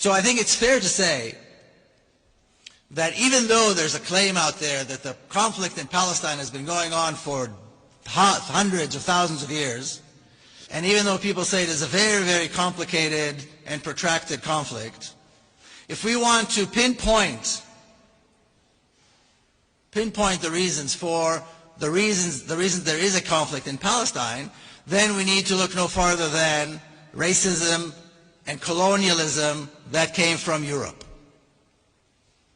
So I think it's fair to say that even though there's a claim out there that the conflict in Palestine has been going on for hundreds of thousands of years, and even though people say it is a very, very complicated and protracted conflict, if we want to pinpoint the reasons there is a conflict in Palestine, then we need to look no farther than racism and colonialism that came from Europe.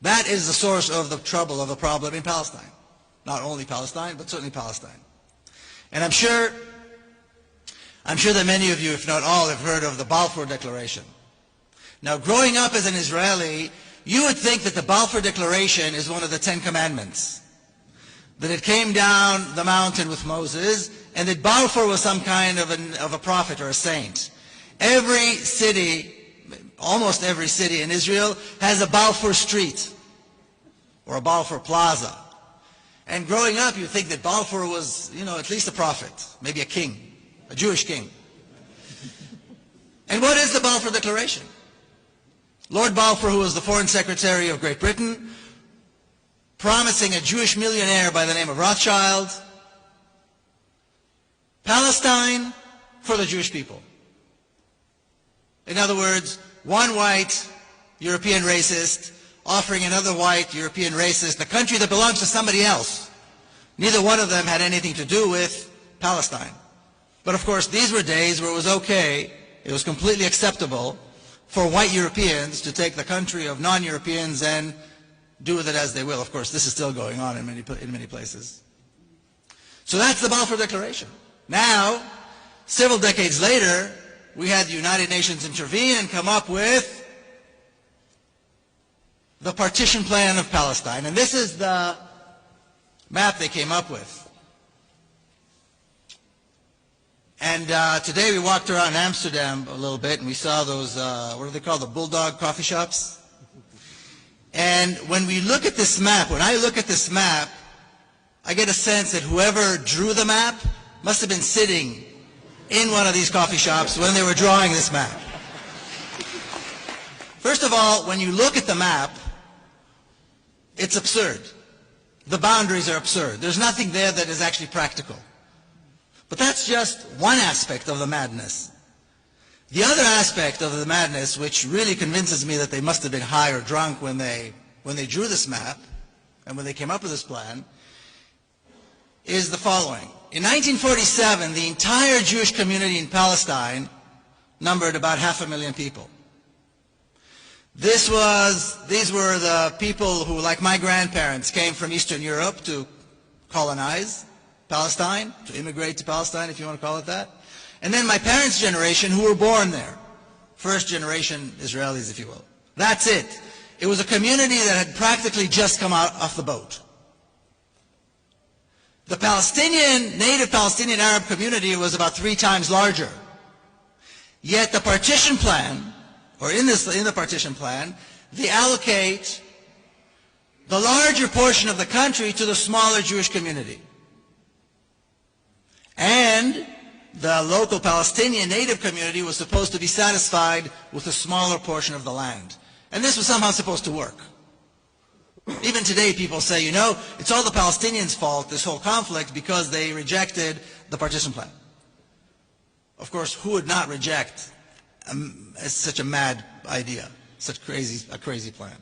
That is the source of the trouble, of the problem in Palestine. Not only Palestine, but certainly Palestine. And I'm sure that many of you, if not all, have heard of the Balfour Declaration. Now, growing up as an Israeli, you would think that the Balfour Declaration is one of the 10 Commandments. That it came down the mountain with Moses, and that Balfour was some kind of a prophet or a saint. Every city, almost every city in Israel, has a Balfour Street or a Balfour Plaza. And growing up, you think that Balfour was, at least a prophet, maybe a king, a Jewish king. And what is the Balfour Declaration? Lord Balfour, who was the Foreign Secretary of Great Britain, promising a Jewish millionaire by the name of Rothschild Palestine for the Jewish people. In other words, one white European racist offering another white European racist a country that belongs to somebody else. Neither one of them had anything to do with Palestine. But of course, these were days where it was okay, it was completely acceptable for white Europeans to take the country of non-Europeans and do with it as they will. Of course, this is still going on in many places. So that's the Balfour Declaration. Now, several decades later, we had the United Nations intervene and come up with the partition plan of Palestine. And this is the map they came up with. And today we walked around Amsterdam a little bit and we saw those, what are they called, the bulldog coffee shops? And when we look at this map, when I look at this map, I get a sense that whoever drew the map must have been sitting in one of these coffee shops when they were drawing this map. First of all, when you look at the map, it's absurd. The boundaries are absurd. There's nothing there that is actually practical. But that's just one aspect of the madness. The other aspect of the madness, which really convinces me that they must have been high or drunk when they drew this map and when they came up with this plan, is the following. In 1947, the entire Jewish community in Palestine numbered about 500,000 people. These were the people who, like my grandparents, came from Eastern Europe to colonize Palestine, to immigrate to Palestine, if you want to call it that. And then my parents' generation, who were born there. First generation Israelis, if you will. That's it. It was a community that had practically just come out off the boat. The native Palestinian Arab community was about 3 times larger. Yet the partition plan, or in the partition plan, they allocate the larger portion of the country to the smaller Jewish community. And the local Palestinian native community was supposed to be satisfied with a smaller portion of the land. And this was somehow supposed to work. Even today people say, it's all the Palestinians' fault, this whole conflict, because they rejected the partition plan. Of course, who would not reject such a mad idea, such a crazy plan?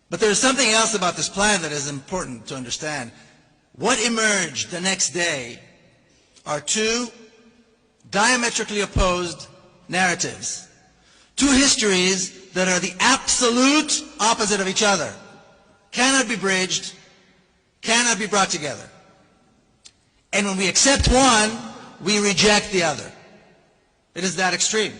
But there's something else about this plan that is important to understand. What emerged the next day are 2 diametrically opposed narratives. 2 histories that are the absolute opposite of each other. Cannot be bridged, cannot be brought together. And when we accept one, we reject the other. It is that extreme.